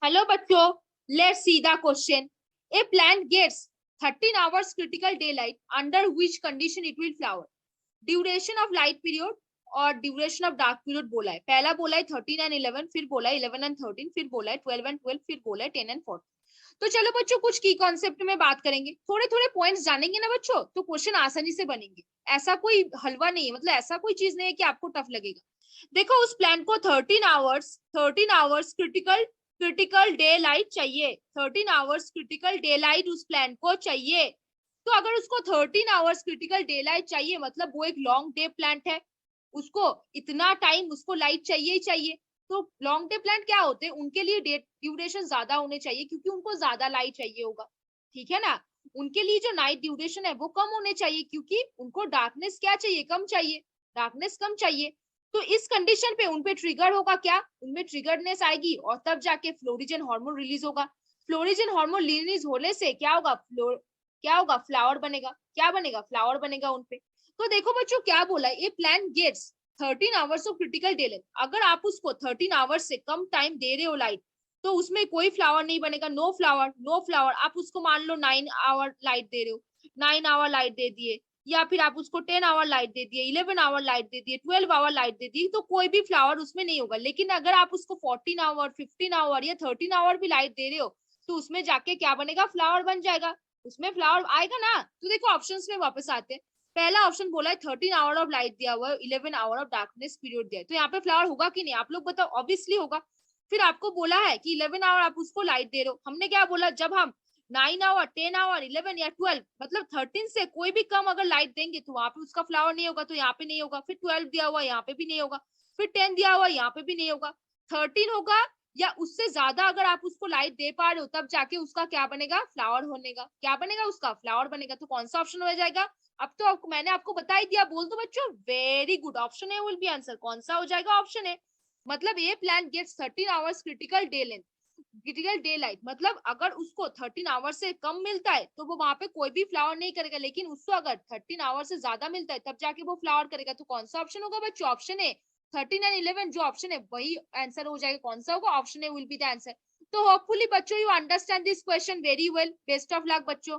Hello बच्चों, let's see the question. A plant gets 13 hours critical daylight, under which condition it will flower. Duration of light period और duration of dark period बोला है. पहला बोला है 13 and 11, फिर बोला है 11 एंड 13, फिर बोला है 12 एंड 12, फिर बोला है 10 एंड 14. तो चलो बच्चों, कुछ की कॉन्सेप्ट में बात करेंगे, थोड़े थोड़े पॉइंट्स जानेंगे ना बच्चों, तो क्वेश्चन आसानी से बनेंगे. ऐसा कोई हलवा नहीं है, मतलब ऐसा कोई चीज नहीं है कि आपको टफ लगेगा. देखो, उस प्लांट को 13 आवर्स क्रिटिकल डे लाइट चाहिए. 13 आवर्स क्रिटिकल डे लाइट उस प्लांट को चाहिए. तो अगर उसको 13 आवर्स क्रिटिकल डे लाइट चाहिए, मतलब वो एक लॉन्ग डे प्लांट है, उसको इतना टाइम उसको लाइट चाहिए ही चाहिए. तो लॉन्ग डे प्लांट क्या होते हैं, उनके लिए डे ड्यूरेशन ज्यादा होने चाहिए, क्योंकि उनको ज्यादा लाइट चाहिए होगा. ठीक है ना. उनके लिए जो नाइट ड्यूरेशन है वो कम होने चाहिए, क्योंकि उनको डार्कनेस क्या चाहिए, कम चाहिए. डार्कनेस कम चाहिए. तो इस कंडीशन पे उनपे ट्रिगर होगा क्या, उनमें ट्रिगरनेस आएगी और तब जाके फ्लोरिजन हार्मोन रिलीज होगा. फ्लोरिजन हार्मोन रिलीज होने से क्या होगा, फ्लावर बनेगा. क्या बनेगा, फ्लावर बनेगा उनपे. तो देखो बच्चों, क्या बोला है, ये plant gets 13 hours of critical daylight. अगर आप उसको 13 आवर्स से कम टाइम दे रहे हो लाइट, तो उसमें कोई फ्लावर नहीं बनेगा. No flower, no flower. आप उसको मान लो 9 आवर लाइट दे रहे हो, 9 आवर लाइट दे दिए, या फिर आप उसको 10 आवर लाइट दे दिए, 11 आवर लाइट दे दिए, 12 आवर लाइट दे दी, तो कोई भी फ्लावर उसमें नहीं होगा. लेकिन अगर आप उसको 14 आवर, 15 आवर या 13 आवर भी लाइट दे रहे हो, तो उसमें जाके क्या बनेगा, फ्लावर बन जाएगा. उसमें फ्लावर आएगा ना. तो देखो, ऑप्शंस में वापस आते हैं. पहला ऑप्शन बोला है 13 आवर ऑफ लाइट दिया हुआ है, 11 आवर ऑफ डार्कनेस पीरियड दिया है, तो यहाँ पे फ्लावर होगा कि नहीं, आप लोग बताओ. ऑब्वियसली होगा. फिर आपको बोला है कि 11 आवर आप उसको लाइट दे रहे हो. हमने क्या बोला, जब हम 9 आवर, 10 आवर, 11 या 12, मतलब 13 से कोई भी कम अगर लाइट देंगे तो वहां पे उसका फ्लावर नहीं होगा, तो यहाँ पे नहीं होगा. फिर 12 दिया हुआ, यहाँ पे भी नहीं होगा. फिर 10 दिया हुआ, यहाँ पे भी नहीं होगा. 13 होगा या उससे ज्यादा अगर आप उसको लाइट दे पा रहे हो, तब जाके उसका क्या बनेगा, फ्लावर होनेगा. क्या बनेगा, उसका फ्लावर बनेगा. तो कौन सा ऑप्शन हो जाएगा. अब तो मैंने आपको बता ही दिया. बोल दो बच्चों, very good. Option A will be answer. कौन सा हो जाएगा, ऑप्शन ए. मतलब ये plant gets 13 hours critical day length, critical daylight. मतलब अगर उसको 13 आवर से कम मिलता है तो वो वहां पे कोई भी फ्लावर नहीं करेगा, लेकिन उसको अगर 13 आवर से ज्यादा मिलता है तब जाके वो फ्लावर करेगा. तो कौन सा ऑप्शन होगा बच्चों, ऑप्शन ए. 13 एंड 11 जो ऑप्शन है वही आंसर हो जाएगा. कौन सा होगा, option A will be the answer. तो होपफुली बच्चों you understand this question very well. Best of luck बच्चों.